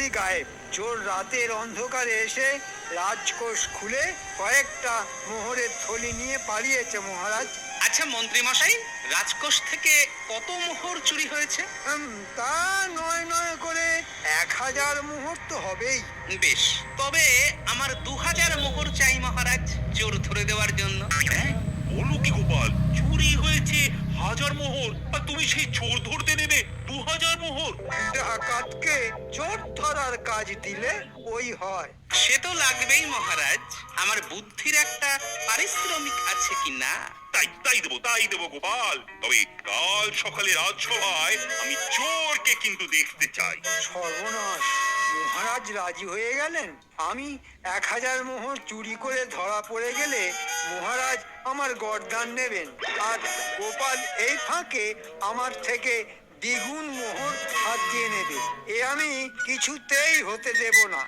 মোহরই গায়েব। চোর রাতের অন্ধকারে এসে রাজকোষ খুলে কয়েকটা মোহরের থলি নিয়ে পালিয়েছে মহারাজ। আচ্ছা মন্ত্রী মশাই, রাজকোষ থেকে কত মোহর চুরি হয়েছে? তা নয় নয় করে 1000 মোহর তো হবেই। বেশ, তবে আমার 2000 মোহর চাই মহারাজ, চোর ধরে দেওয়ার জন্য। হ্যাঁ, বলো কি গোপাল, চুরি হয়েছে 1000 মোহর আর তুমি সেই চোর ধরতে নেবে 2000 মোহর? ডাকাতকে চোর ধরার কাজ দিলে ওই হয়। সে তো লাগবেই মহারাজ, আমার বুদ্ধির একটা পারিশ্রমিক আছে কি না? তাই দেবো গোপাল। তবে কাল সকালে রাজসভায় আমি চোরকে কিন্তু দেখতে চাই। সর্বনাশ, মহারাজ রাজি হয়ে গেলেন। আমি 1000 মোহর চুরি করে ধরা পড়ে গেলে মহারাজ আমার গর্দান নেবেন, আর গোপাল এই ফাঁকে আমার থেকে দ্বিগুণ মোহর হাত দিয়ে নেবে। এ আমি কিছুতেই হতে দেব না।